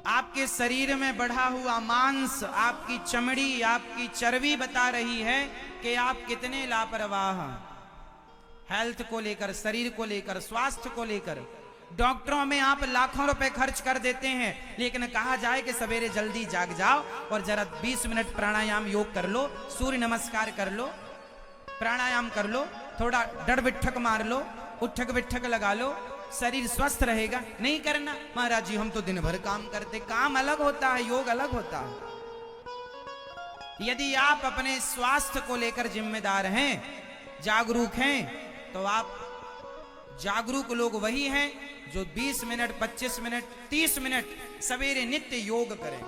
आपके शरीर में बढ़ा हुआ मांस, आपकी चमड़ी, आपकी चर्बी बता रही है कि आप कितने लापरवाह हैं हेल्थ को लेकर, शरीर को लेकर, स्वास्थ्य को लेकर। डॉक्टरों में आप लाखों रुपए खर्च कर देते हैं, लेकिन कहा जाए कि सवेरे जल्दी जाग जाओ और जरा 20 मिनट प्राणायाम योग कर लो, सूर्य नमस्कार कर लो, प्राणायाम कर लो, थोड़ा डर बिठक मार लो, उठक बिठक लगा लो, शरीर स्वस्थ रहेगा। नहीं करना, महाराज जी हम तो दिन भर काम करते। काम अलग होता है, योग अलग होता है। यदि आप अपने स्वास्थ्य को लेकर जिम्मेदार हैं, जागरूक हैं, तो आप जागरूक लोग वही हैं जो 20 मिनट, 25 मिनट, 30 मिनट सवेरे नित्य योग करें।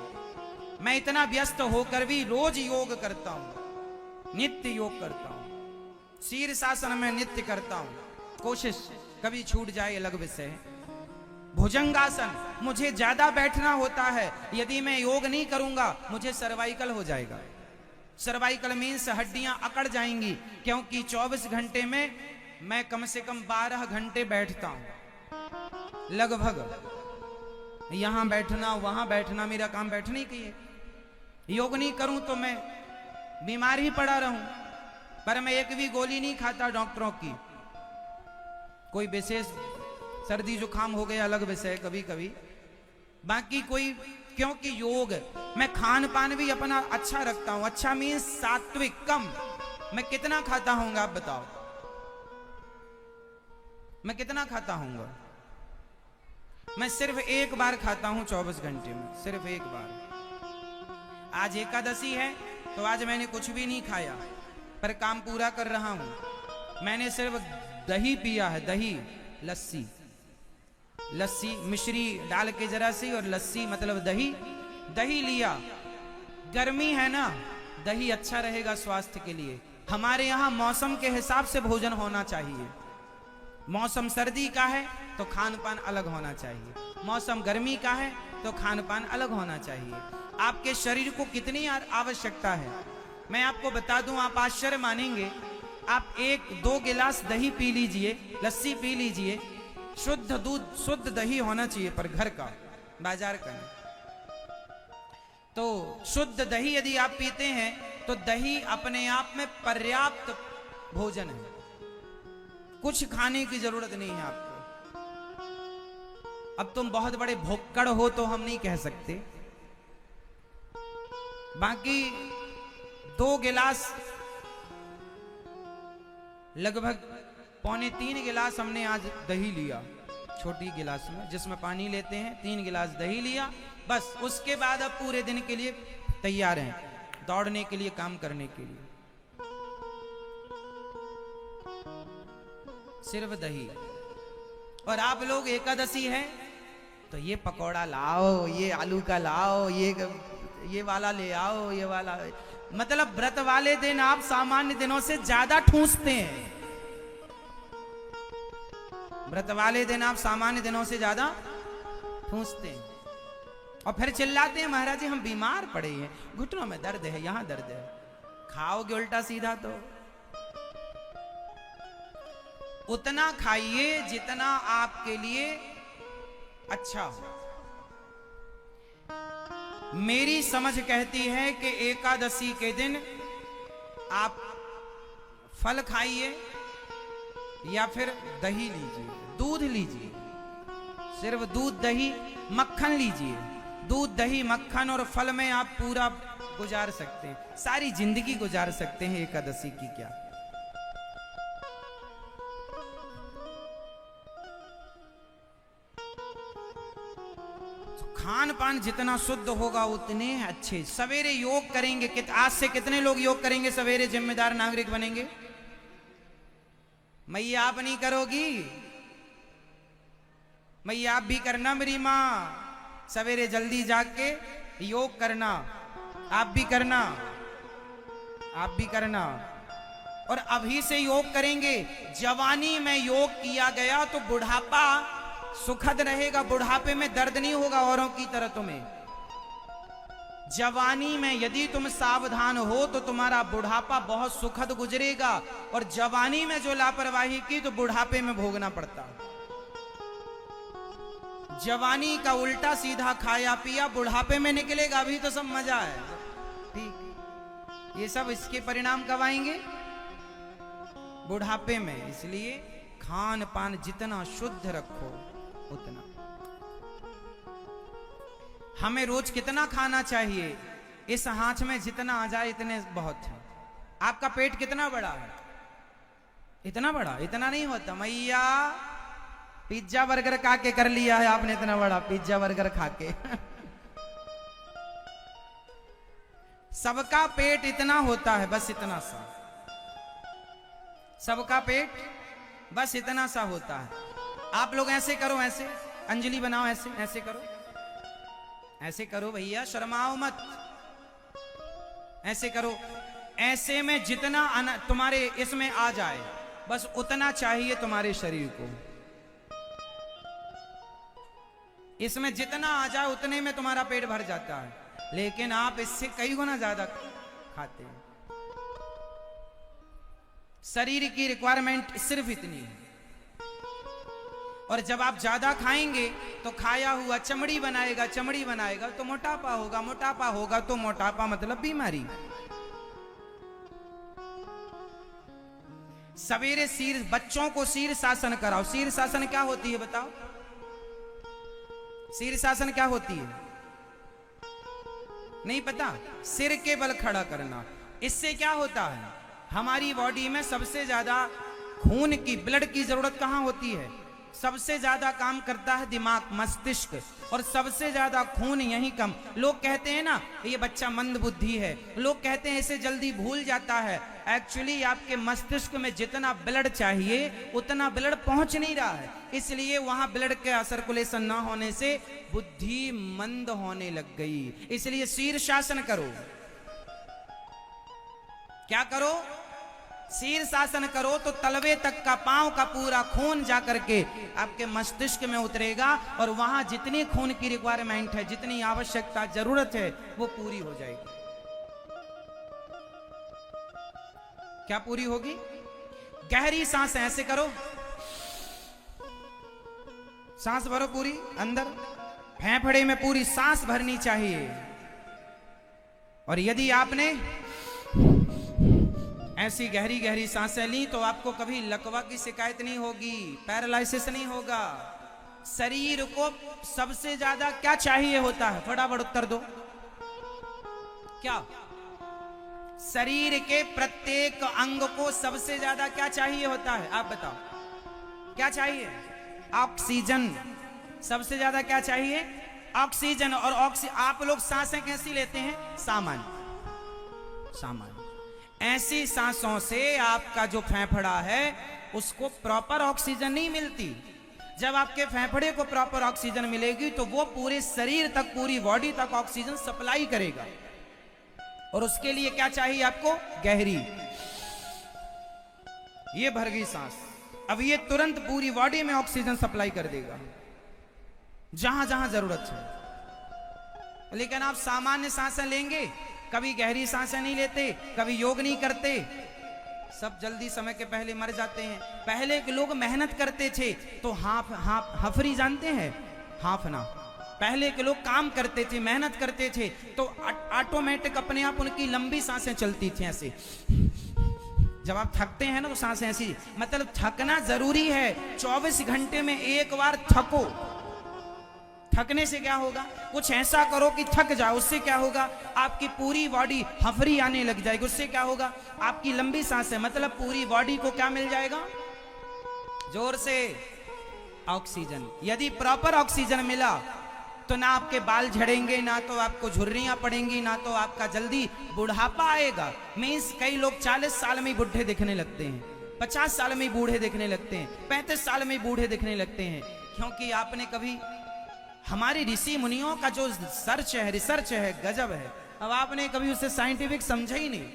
मैं इतना व्यस्त होकर भी रोज योग करता हूं, नित्य योग करता हूं, शीर्षासन में नित्य करता हूं। कोशिश कभी छूट जाए अलग विषय है। भुजंगासन, मुझे ज्यादा बैठना होता है, यदि मैं योग नहीं करूंगा मुझे सर्वाइकल हो जाएगा। सर्वाइकल मीन्स हड्डियां अकड़ जाएंगी, क्योंकि 24 घंटे में मैं कम से कम 12 घंटे बैठता हूं लगभग। यहां बैठना वहां बैठना, मेरा काम बैठने की है। योग नहीं करूं तो मैं बीमार ही पड़ा रहूं। पर मैं एक भी गोली नहीं खाता डॉक्टरों की। कोई विशेष सर्दी जुकाम हो गया अलग विषय कभी कभी, बाकी कोई, क्योंकि योग, मैं खान पान भी अपना अच्छा रखता हूं। अच्छा मीन्स सात्विक, कम। मैं कितना खाता हूंगा आप बताओ, मैं कितना खाता हूंगा? मैं सिर्फ एक बार खाता हूं 24 घंटे में, सिर्फ एक बार। आज एकादशी है तो आज मैंने कुछ भी नहीं खाया, पर काम पूरा कर रहा हूं। मैंने सिर्फ दही पिया है, दही, लस्सी, लस्सी मिश्री डाल के जरा सी, और लस्सी मतलब दही, दही लिया। गर्मी है ना, दही अच्छा रहेगा स्वास्थ्य के लिए। हमारे यहाँ मौसम के हिसाब से भोजन होना चाहिए। मौसम सर्दी का है तो खान पान अलग होना चाहिए, मौसम गर्मी का है तो खान पान अलग होना चाहिए। आपके शरीर को कितनी आवश्यकता है मैं आपको बता दूं, आप आश्चर्य मानेंगे। आप 1-2 गिलास दही पी लीजिए, लस्सी पी लीजिए, शुद्ध दूध, शुद्ध दही होना चाहिए, पर घर का, बाजार का नहीं। तो शुद्ध दही यदि आप पीते हैं तो दही अपने आप में पर्याप्त भोजन है, कुछ खाने की जरूरत नहीं है आपको। अब तुम बहुत बड़े भुक्कड़ हो तो हम नहीं कह सकते, बाकी 2 गिलास, लगभग 2.25 गिलास हमने आज दही लिया, छोटी गिलास में जिसमें पानी लेते हैं, 3 गिलास दही लिया बस। उसके बाद अब पूरे दिन के लिए तैयार हैं, दौड़ने के लिए, काम करने के लिए। सिर्फ दही। और आप लोग एकादशी है तो ये पकौड़ा लाओ, ये आलू का लाओ, ये वाला ले आओ, ये वाला, मतलब व्रत वाले दिन आप सामान्य दिनों से ज्यादा ठूंसते हैं। व्रत वाले दिन आप सामान्य दिनों से ज्यादा ठूंसते हैं और फिर चिल्लाते हैं महाराज जी हम बीमार पड़े हैं, घुटनों में दर्द है, यहां दर्द है। खाओगे उल्टा सीधा तो उतना खाइए जितना आपके लिए अच्छा हो। मेरी समझ कहती है कि एकादशी के दिन आप फल खाइए या फिर दही लीजिए, दूध लीजिए, सिर्फ दूध, दही, मक्खन लीजिए। दूध, दही, मक्खन और फल में आप पूरा गुजार सकते हैं, सारी जिंदगी गुजार सकते हैं एकादशी की। क्या खान पान जितना शुद्ध होगा उतने अच्छे। सवेरे योग करेंगे, आज से कितने लोग योग करेंगे सवेरे, जिम्मेदार नागरिक बनेंगे? मैया आप नहीं करोगी? मैया आप भी करना, मेरी माँ, सवेरे जल्दी जाग के योग करना। आप भी करना, आप भी करना। और अभी से योग करेंगे। जवानी में योग किया गया तो बुढ़ापा सुखद रहेगा, बुढ़ापे में दर्द नहीं होगा औरों की तरह तुम्हें। जवानी में यदि तुम सावधान हो तो तुम्हारा बुढ़ापा बहुत सुखद गुजरेगा, और जवानी में जो लापरवाही की तो बुढ़ापे में भोगना पड़ता। जवानी का उल्टा सीधा खाया पिया बुढ़ापे में निकलेगा, अभी तो सब मजा है। ठीक, ये सब इसके परिणाम कब आएंगे? बुढ़ापे में। इसलिए खान पान जितना शुद्ध रखो उतना। हमें रोज कितना खाना चाहिए? इस हाथ में जितना आ जाए इतने बहुत है। आपका पेट कितना बड़ा है? इतना बड़ा? इतना नहीं होता मैया, पिज्जा बर्गर खा के कर लिया है आपने इतना बड़ा, पिज्जा बर्गर खा के। सबका पेट इतना होता है, बस इतना सा। सबका पेट बस इतना सा होता है। आप लोग ऐसे करो, ऐसे अंजलि बनाओ, ऐसे ऐसे करो, ऐसे करो भैया, शर्माओ मत, ऐसे करो। ऐसे में जितना तुम्हारे इसमें आ जाए बस उतना चाहिए तुम्हारे शरीर को। इसमें जितना आ जाए उतने में तुम्हारा पेट भर जाता है, लेकिन आप इससे कई गुना ज्यादा खाते हैं। शरीर की रिक्वायरमेंट सिर्फ इतनी है। और जब आप ज्यादा खाएंगे तो खाया हुआ चमड़ी बनाएगा, चमड़ी बनाएगा तो मोटापा होगा, मोटापा होगा तो मोटापा मतलब बीमारी। सवेरे बच्चों को शीर्षासन कराओ। शीर्षासन क्या होती है बताओ? शीर्षासन क्या होती है? नहीं पता? सिर के बल खड़ा करना। इससे क्या होता है? हमारी बॉडी में सबसे ज्यादा खून की, ब्लड की जरूरत कहां होती है? सबसे ज्यादा काम करता है दिमाग, मस्तिष्क, और सबसे ज्यादा खून यहीं कम। लोग कहते हैं ना ये बच्चा मंद बुद्धि है, लोग कहते हैं इसे जल्दी भूल जाता है। एक्चुअली आपके मस्तिष्क में जितना ब्लड चाहिए उतना ब्लड पहुंच नहीं रहा है, इसलिए वहां ब्लड का सर्कुलेशन ना होने से बुद्धि मंद होने लग गई। इसलिए शीर्षासन करो। क्या करो? शीर्षासन करो तो तलवे तक का, पांव का पूरा खून जाकर के आपके मस्तिष्क में उतरेगा और वहां जितनी खून की रिक्वायरमेंट है, जितनी आवश्यकता, जरूरत है, वो पूरी हो जाएगी। क्या पूरी होगी? गहरी सांस ऐसे करो, सांस भरो पूरी अंदर, फेफड़े में पूरी सांस भरनी चाहिए। और यदि आपने ऐसी गहरी गहरी सांसें ली तो आपको कभी लकवा की शिकायत नहीं होगी, पैरालिसिस नहीं होगा। शरीर को सबसे ज्यादा क्या चाहिए होता है? फटाफट उत्तर दो। क्या? शरीर के प्रत्येक अंग को सबसे ज्यादा क्या चाहिए होता है? आप बताओ क्या चाहिए? ऑक्सीजन। सबसे ज्यादा क्या चाहिए? ऑक्सीजन। और आप लोग सांसें कैसी लेते हैं? सामान्य, सामान्य। ऐसी सांसों से आपका जो फेफड़ा है उसको प्रॉपर ऑक्सीजन नहीं मिलती। जब आपके फेफड़े को प्रॉपर ऑक्सीजन मिलेगी तो वो पूरे शरीर तक, पूरी बॉडी तक ऑक्सीजन सप्लाई करेगा। और उसके लिए क्या चाहिए आपको? गहरी, ये भर गई सांस। अब ये तुरंत पूरी बॉडी में ऑक्सीजन सप्लाई कर देगा जहां जहां जरूरत है। लेकिन आप सामान्य सांसें लेंगे, कभी गहरी सांसें नहीं लेते, कभी योग नहीं करते, सब जल्दी समय के पहले मर जाते हैं। पहले के लोग मेहनत करते थे तो हफरी जानते हैं? हाफना। पहले के लोग काम करते थे, मेहनत करते थे तो ऑटोमेटिक अपने आप उनकी लंबी सांसें चलती थी ऐसे। जब आप थकते हैं ना तो सांसें ऐसी, मतलब थकना जरूरी है। 24 घंटे में एक बार थको। थकने से क्या होगा? कुछ ऐसा करो कि थक जाओ, उससे क्या होगा? आपकी पूरी बॉडी हफरी आने लग जाएगी। उससे क्या होगा? आपकी लंबी सांसें, मतलब पूरी बॉडी को क्या मिल जाएगा? जोर से ऑक्सीजन। यदि प्रॉपर ऑक्सीजन मिला तो ना आपके बाल झड़ेंगे, ना तो आपको झुर्रियां पड़ेंगी, ना तो आपका जल्दी बुढ़ापा आएगा। मीन्स कई लोग 40 साल में बूढ़े दिखने लगते हैं, 50 साल में बूढ़े दिखने लगते हैं, 35 साल में बूढ़े दिखने लगते हैं। क्योंकि आपने कभी, हमारी ऋषि मुनियों का जो सर्च है, रिसर्च है, गजब है। अब आपने कभी उसे साइंटिफिक समझा ही नहीं।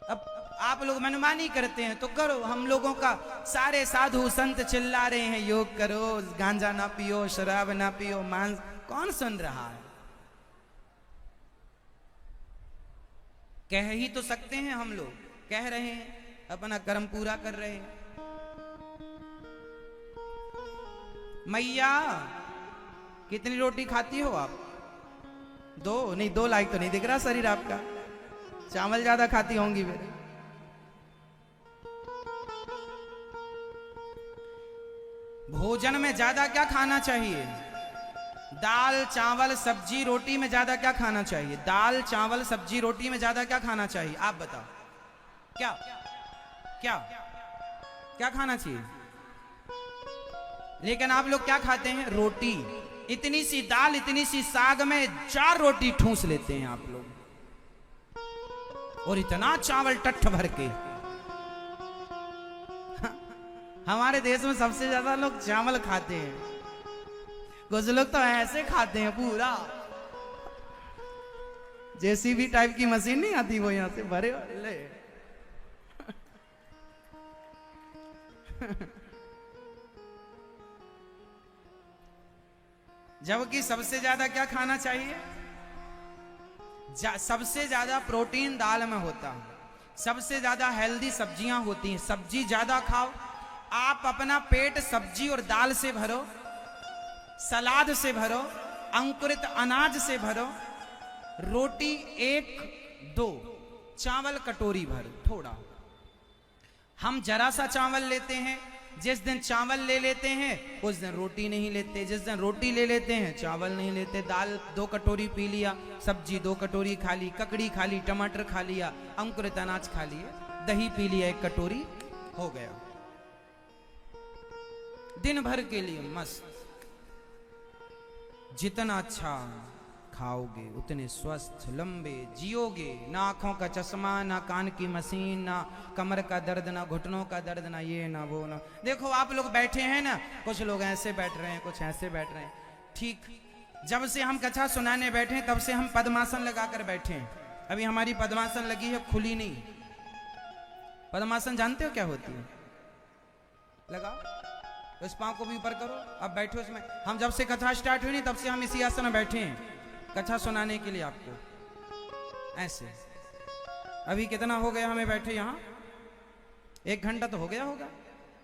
अब आप लोग मनमानी करते हैं तो करो। हम लोगों का सारे साधु संत चिल्ला रहे हैं योग करो, गांजा ना पियो, शराब ना पियो, मांस, कौन सुन रहा है? कह ही तो सकते हैं हम लोग, कह रहे हैं, अपना कर्म पूरा कर रहे हैं। मैया कितनी रोटी खाती हो आप? 2 नहीं, 2 लाख तो नहीं दिख रहा शरीर आपका, चावल ज्यादा खाती होंगी फिर। भोजन में ज्यादा क्या खाना चाहिए? दाल चावल सब्जी रोटी में ज्यादा क्या खाना चाहिए? दाल चावल सब्जी रोटी में ज्यादा क्या खाना चाहिए? आप बताओ, क्या क्या क्या खाना चाहिए? लेकिन आप लोग क्या खाते हैं? रोटी। इतनी सी दाल इतनी सी साग में 4 रोटी ठूंस लेते हैं आप लोग, और इतना चावल टट्ठ भर के। हमारे देश में सबसे ज्यादा लोग चावल खाते हैं, कुछ लोग तो ऐसे खाते हैं पूरा, जेसीबी टाइप की मशीन नहीं आती वो यहां से भरे ले। जबकि सबसे ज्यादा क्या खाना चाहिए? सबसे ज्यादा प्रोटीन दाल में होता है, सबसे ज्यादा हेल्दी सब्जियां होती हैं। सब्जी ज्यादा खाओ, आप अपना पेट सब्जी और दाल से भरो, सलाद से भरो, अंकुरित अनाज से भरो। रोटी 1-2, चावल कटोरी भर थोड़ा। हम जरा सा चावल लेते हैं, जिस दिन चावल ले लेते हैं उस दिन रोटी नहीं लेते, जिस दिन रोटी ले लेते हैं चावल नहीं लेते। दाल 2 कटोरी पी लिया, सब्जी 2 कटोरी खा ली, ककड़ी खा ली, टमाटर खा लिया, अंकुरित अनाज खा लिए, दही पी लिया 1 कटोरी, हो गया दिन भर के लिए मस्त। जितना अच्छा खाओगे उतने स्वस्थ लंबे जियोगे। ना आंखों का चश्मा, ना कान की मशीन, ना कमर का दर्द, ना घुटनों का दर्द, ना ये ना वो ना। देखो आप लोग बैठे हैं ना, कुछ लोग ऐसे बैठ रहे हैं, कुछ ऐसे बैठ रहे हैं। ठीक जब से हम कथा सुनाने बैठे हैं तब से हम पद्मासन लगाकर बैठे हैं। अभी हमारी पद्मासन लगी है, खुली नहीं। पद्मासन जानते हो क्या होती है? लगाओ, इस पांव को भी ऊपर करो, अब बैठो इसमें। हम जब से कथा स्टार्ट हुई नहीं तब से हम इसी आसन में बैठे हैं कथा सुनाने के लिए आपको, ऐसे। अभी कितना हो गया हमें बैठे यहाँ? 1 घंटा तो हो गया होगा,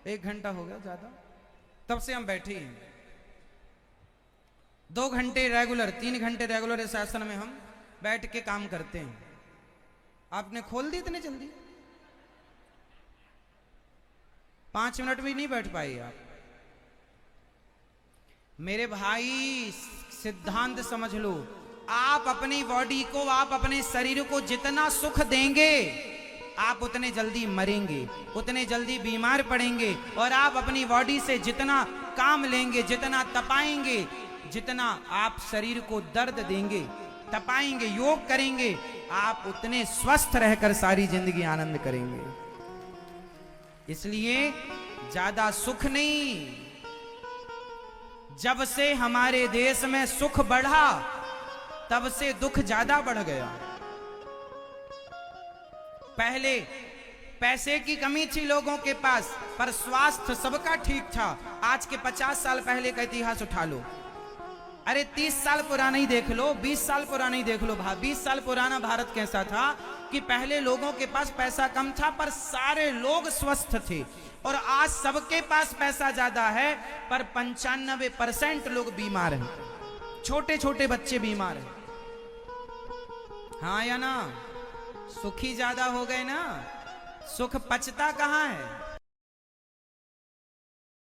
1 घंटा हो गया ज्यादा, तब से हम बैठे हैं। 2 घंटे रेगुलर, 3 घंटे रेगुलर इस आसन में हम बैठ के काम करते हैं। आपने खोल दी इतने जल्दी? 5 मिनट भी नहीं बैठ पाए आप। मेरे भाई सिद्धांत समझ लो, आप अपनी बॉडी को, आप अपने शरीर को जितना सुख देंगे आप उतने जल्दी मरेंगे, उतने जल्दी बीमार पड़ेंगे। और आप अपनी बॉडी से जितना काम लेंगे, जितना तपाएंगे, जितना आप शरीर को दर्द देंगे, तपाएंगे, योग करेंगे, आप उतने स्वस्थ रहकर सारी जिंदगी आनंद करेंगे। इसलिए ज्यादा सुख नहीं। जब से हमारे देश में सुख बढ़ा तब से दुख ज्यादा बढ़ गया। पहले पैसे की कमी थी लोगों के पास, पर स्वास्थ्य सबका ठीक था। आज के 50 साल पहले का इतिहास उठा लो, अरे 30 साल पुराना ही देख लो, 20 साल पुराना ही देख लो। 20 साल पुराना भारत कैसा था कि पहले लोगों के पास पैसा कम था पर सारे लोग स्वस्थ थे। और आज सबके पास पैसा ज्यादा है पर 95% लोग बीमार हैं, छोटे छोटे बच्चे बीमार हैं। हाँ या ना? सुखी ज्यादा हो गए ना, सुख पचता कहाँ है?